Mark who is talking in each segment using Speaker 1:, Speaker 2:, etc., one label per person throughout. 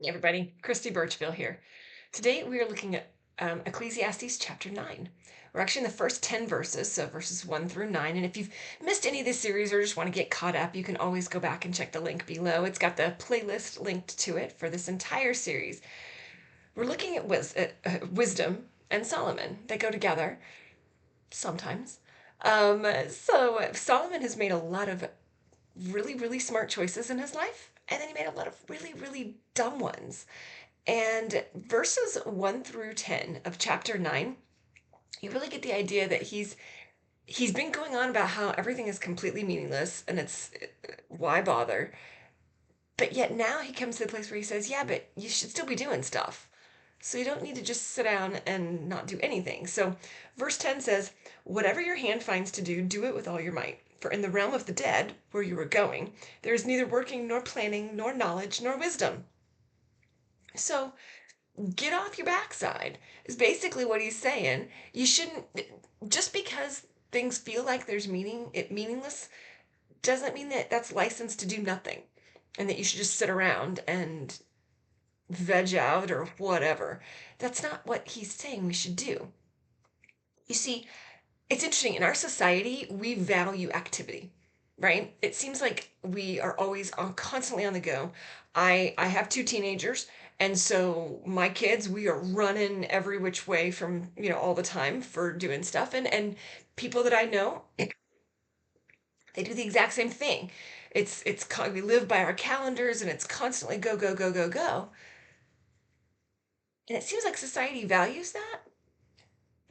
Speaker 1: Hey everybody, Christy Birchville here. Today we are looking at Ecclesiastes chapter 9. We're actually in the first 10 verses, so verses 1 through 9. And if you've missed any of this series or just want to get caught up, you can always go back and check the link below. It's got the playlist linked to it for this entire series. We're looking at wisdom and Solomon. They go together sometimes. So Solomon has made a lot of really, really smart choices in his life, and then he made a lot of really, really dumb ones. And verses 1 through 10 of chapter 9, you really get the idea that he's been going on about how everything is completely meaningless and it's why bother. But yet now he comes to the place where he says, "Yeah, but you should still be doing stuff. So you don't need to just sit down and not do anything." So verse 10 says, "Whatever your hand finds to do, do it with all your might. For in the realm of the dead, where you are going, there is neither working nor planning nor knowledge nor wisdom." So get off your backside is basically what he's saying. You shouldn't, just because things feel like there's meaningless doesn't mean that that's license to do nothing and that you should just sit around and veg out or whatever. That's not what he's saying we should do. You see, it's interesting. In our society, we value activity, right? It seems like we are always constantly on the go. I have two teenagers, and so my kids, we are running every which way from, all the time for doing stuff. And people that I know, they do the exact same thing. We live by our calendars, and it's constantly go, go, go, go, go. And it seems like society values that.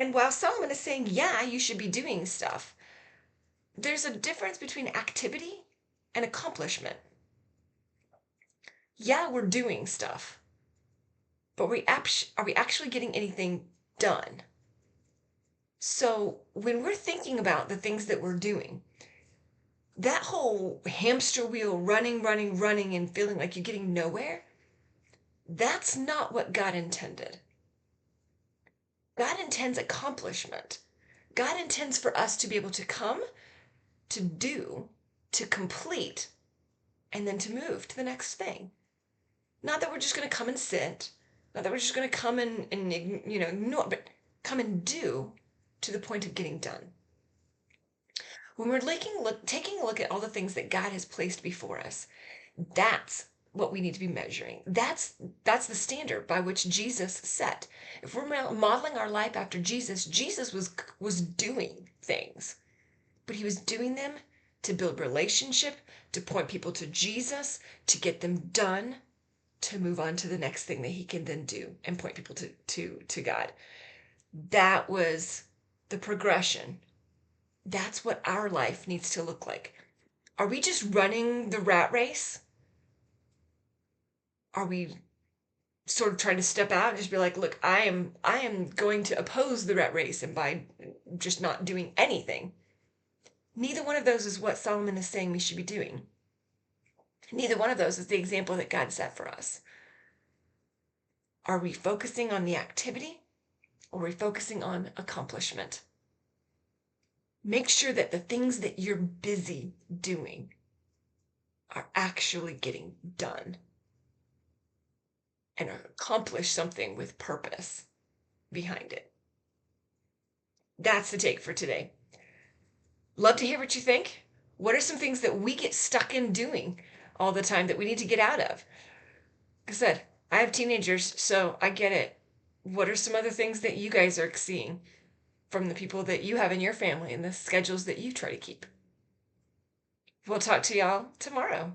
Speaker 1: And while Solomon is saying, yeah, you should be doing stuff, there's a difference between activity and accomplishment. Yeah, we're doing stuff, but are we actually getting anything done? So when we're thinking about the things that we're doing, that whole hamster wheel running, running, running, and feeling like you're getting nowhere, that's not what God intended. God intends accomplishment. God intends for us to be able to come, to do, to complete, and then to move to the next thing. Not that we're just going to come and sit, not that we're just going to come and ignore, but come and do to the point of getting done. When we're taking a look at all the things that God has placed before us, that's what we need to be measuring. That's the standard by which Jesus set. If we're modeling our life after Jesus, Jesus was doing things, but he was doing them to build relationship, to point people to Jesus, to get them done, to move on to the next thing that he can then do and point people to God. That was the progression. That's what our life needs to look like. Are we just running the rat race? Are we sort of trying to step out and just be like, look, I am going to oppose the rat race, and by just not doing anything? Neither one of those is what Solomon is saying we should be doing. Neither one of those is the example that God set for us. Are we focusing on the activity, or are we focusing on accomplishment? Make sure that the things that you're busy doing are actually getting done and accomplish something with purpose behind it. That's the take for today. Love to hear what you think. What are some things that we get stuck in doing all the time that we need to get out of? Like I said, I have teenagers, so I get it. What are some other things that you guys are seeing from the people that you have in your family and the schedules that you try to keep? We'll talk to y'all tomorrow.